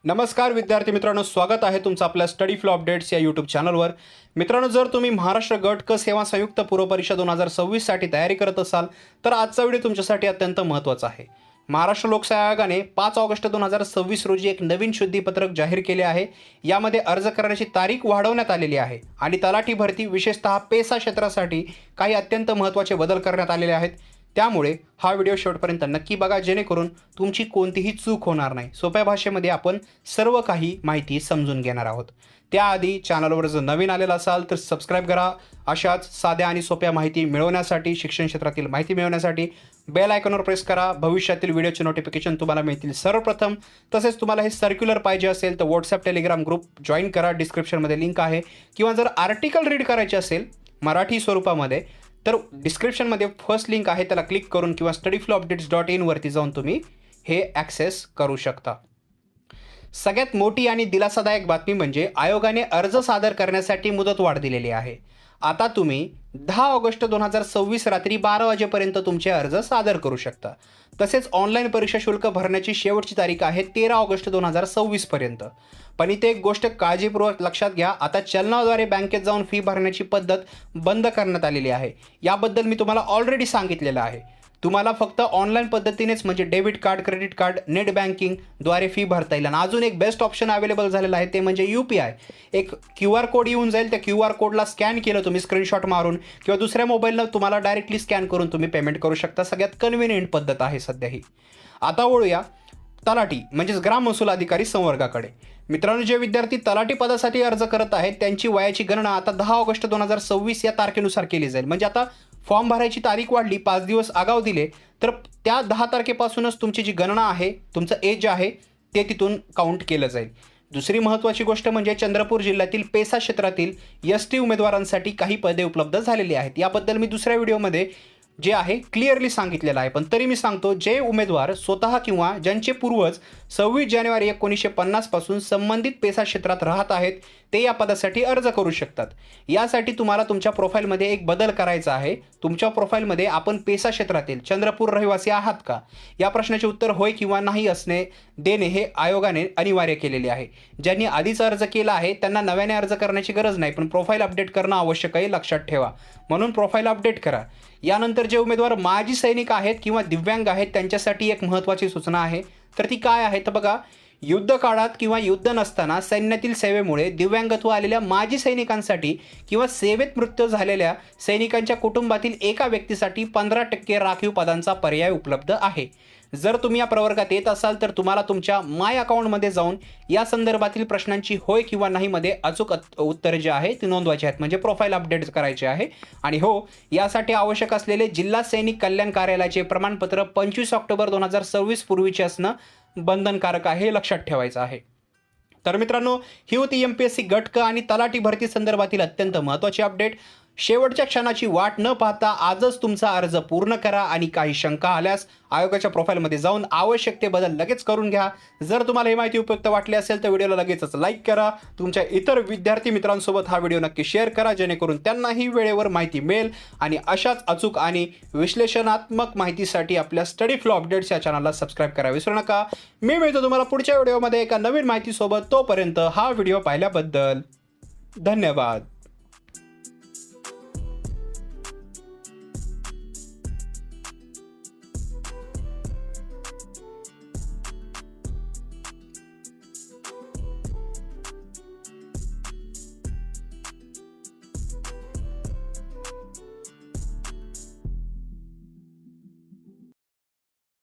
नमस्कार विद्यार्थी मित्रांनो, स्वागत आहे तुमचं आपल्या स्टडी फ्लो अपडेट्स या यूट्यूब चॅनलवर। मित्रांनो, जर तुम्ही महाराष्ट्र गट क सेवा संयुक्त पूर्व परीक्षा 2026 साठी तयारी करत असाल तर आजचा व्हिडिओ तुमच्यासाठी अत्यंत महत्त्वाचा आहे। महाराष्ट्र लोकसेवा आयोगाने 5 ऑगस्ट 2026 रोजी एक नवीन शुद्धीपत्रक जाहीर केले आहे। यामध्ये अर्ज करण्याची तारीख वाढवण्यात आलेली आहे आणि तलाठी भरती विशेषतः पेसा क्षेत्रासाठी काही अत्यंत महत्त्वाचे बदल करण्यात आलेले आहेत। त्यामुळे हा व्हिडिओ शेवटपर्यंत नक्की बघा, जेणेकरून तुमची कोणतीही चूक होणार नाही। सोप्या भाषेमध्ये आपण सर्व काही माहिती समजून घेणार आहोत। त्याआधी चॅनलवर जर नवीन आलेला असाल तर सबस्क्राइब करा। अशाच साध्या आणि सोप्या माहिती मिळवण्यासाठी, शिक्षण क्षेत्रातील माहिती मिळवण्यासाठी बेल आयकॉनवर प्रेस करा। भविष्यातील व्हिडिओचे नोटिफिकेशन तुम्हाला मिळतील सर्वप्रथम। तसेच तुम्हाला हे सर्क्युलर पाहिजे असेल तर व्हॉट्सअप टेलिग्राम ग्रुप जॉईन करा, डिस्क्रिप्शनमध्ये लिंक आहे। किंवा जर आर्टिकल रीड करायचे असेल मराठी स्वरूपामध्ये तर डिस्क्रिप्शनमध्ये फर्स्ट लिंक आहे, त्याला क्लिक करून किंवा studyflowupdates.in वरती जाऊन तुम्ही हे ॲक्सेस करू शकता। सगळ्यात मोठी आणि दिलासादायक बातमी म्हणजे आयोगाने अर्ज सादर करण्यासाठी मुदतवाढ दिलेली आहे। आता तुम्ही 10 ऑगस्ट 2026 रात्री 12 वाजेपर्यंत तुमचे अर्ज सादर करू शकता। तसेच ऑनलाईन परीक्षा शुल्क भरण्याची शेवटची तारीख आहे 13 ऑगस्ट 2026 पर्यंत। पण इथे एक गोष्ट काळजीपूर्वक लक्षात घ्या, आता चलनाद्वारे बँकेत जाऊन फी भरण्याची पद्धत बंद करण्यात आलेली आहे। याबद्दल मी तुम्हाला ऑलरेडी सांगितलेलं आहे। तुम्हाला फक्त ऑनलाईन पद्धतीनेच म्हणजे debit card, credit card, net बँकिंगद्वारे फी भरता येईल। आणि अजून एक बेस्ट ऑप्शन अवेलेबल झालेला आहे ते म्हणजे UPI। एक QR कोड येऊन जाईल, त्या QR कोडला स्कॅन केलं तुम्ही स्क्रीनशॉट मारून किंवा दुसऱ्या मोबाईलनं तुम्हाला डायरेक्टली स्कॅन करून तुम्ही पेमेंट करू शकता। सगळ्यात कन्व्हिनियंट पद्धत आहे सध्या ही। आता वळूया तलाठी म्हणजेच ग्राम महसूल अधिकारी संवर्गाकडे। मित्रांनो, जे विद्यार्थी तलाठी पदासाठी अर्ज करत आहेत त्यांची वयाची गणना आता 10 ऑगस्ट 2026 या तारखेनुसार केली जाईल। म्हणजे आता फॉर्म भरायची तारीख वाढली, 5 दिवस आगाऊ दिले तर त्या 10 तारखेपासूनच तुमची जी गणना आहे, तुमचं एज आहे ते तिथून काउंट केलं जाईल। दुसरी महत्त्वाची गोष्ट म्हणजे चंद्रपूर जिल्ह्यातील पेसा क्षेत्रातील ST उमेदवारांसाठी काही पदे उपलब्ध झालेली आहेत। याबद्दल मी दुसऱ्या व्हिडिओमध्ये जे आहे क्लिअरली सांगितलेलं आहे, पण तरी मी सांगतो, जे उमेदवार स्वतः किंवा ज्यांचे पूर्वज 26 जानेवारी 1950 पासून संबंधित पेसा क्षेत्रात राहत आहेत ते या पदासाठी अर्ज करू शकतात। यासाठी तुम्हाला तुमच्या प्रोफाईलमध्ये एक बदल करायचा आहे। तुमच्या प्रोफाईलमध्ये आपण पेसा क्षेत्रातील चंद्रपूर रहिवासी आहात का या प्रश्नाचे उत्तर होय किंवा नाही असणे देणे हे आयोगाने अनिवार्य केलेले आहे। ज्यांनी आधीच अर्ज केला आहे त्यांना नव्याने अर्ज करण्याची गरज नाही, पण प्रोफाईल अपडेट करणं आवश्यक आहे, लक्षात ठेवा। म्हणून प्रोफाईल अपडेट करा। यानंतर जे उमेदवार माजी सैनिक आहेत किंवा दिव्यांग आहेत त्यांच्यासाठी एक महत्त्वाची सूचना आहे, तर ती काय आहे तर बघा, युद्ध काळात किंवा युद्ध नसताना सैन्यातील सेवेमुळे दिव्यांगत्व आलेल्या माजी सैनिकांसाठी किंवा सेवेत मृत्यू झालेल्या सैनिकांच्या कुटुंबातील एका व्यक्तीसाठी 15% राखीव पदांचा पर्याय उपलब्ध आहे। जर तुम्ही या प्रवर्गात येत असाल तर तुम्हाला तुमच्या माय अकाउंटमध्ये जाऊन या संदर्भातील प्रश्नांची होय किंवा नाही मध्ये अचूक उत्तरे जे आहे ती नोंदवायची आहेत, म्हणजे प्रोफाईल अपडेट करायचे आहे। आणि हो, यासाठी आवश्यक असलेले जिल्हा सैनिक कल्याण कार्यालयाचे प्रमाणपत्र 25 ऑक्टोबर 2026 पूर्वीचे असणं बंधनकारक आहे, हे लक्षात ठेवायचं आहे। तर मित्रांनो, ही होती MPSC गट क आणि तलाठी भरती संदर्भातील अत्यंत महत्त्वाची अपडेट। शेवटच्या क्षणाची वाट न पाहता आजच तुमचा अर्ज पूर्ण करा आणि काही शंका आल्यास आयोगाच्या प्रोफाईलमध्ये जाऊन आवश्यक ते बदल लगेच करून घ्या। जर तुम्हाला ही माहिती उपयुक्त वाटली असेल तर व्हिडिओला लगेचच लाईक करा। तुमच्या इतर विद्यार्थी मित्रांसोबत हा व्हिडिओ नक्की शेअर करा, जेणेकरून त्यांनाही वेळेवर माहिती मिळेल। आणि अशाच अचूक आणि विश्लेषणात्मक माहितीसाठी आपल्या स्टडी फ्लो अपडेट्स या चॅनलला सबस्क्राईब करायला विसरू नका। मी मिळतो तुम्हाला पुढच्या व्हिडिओमध्ये एका नवीन माहितीसोबत। तोपर्यंत हा व्हिडिओ पाहिल्याबद्दल धन्यवाद।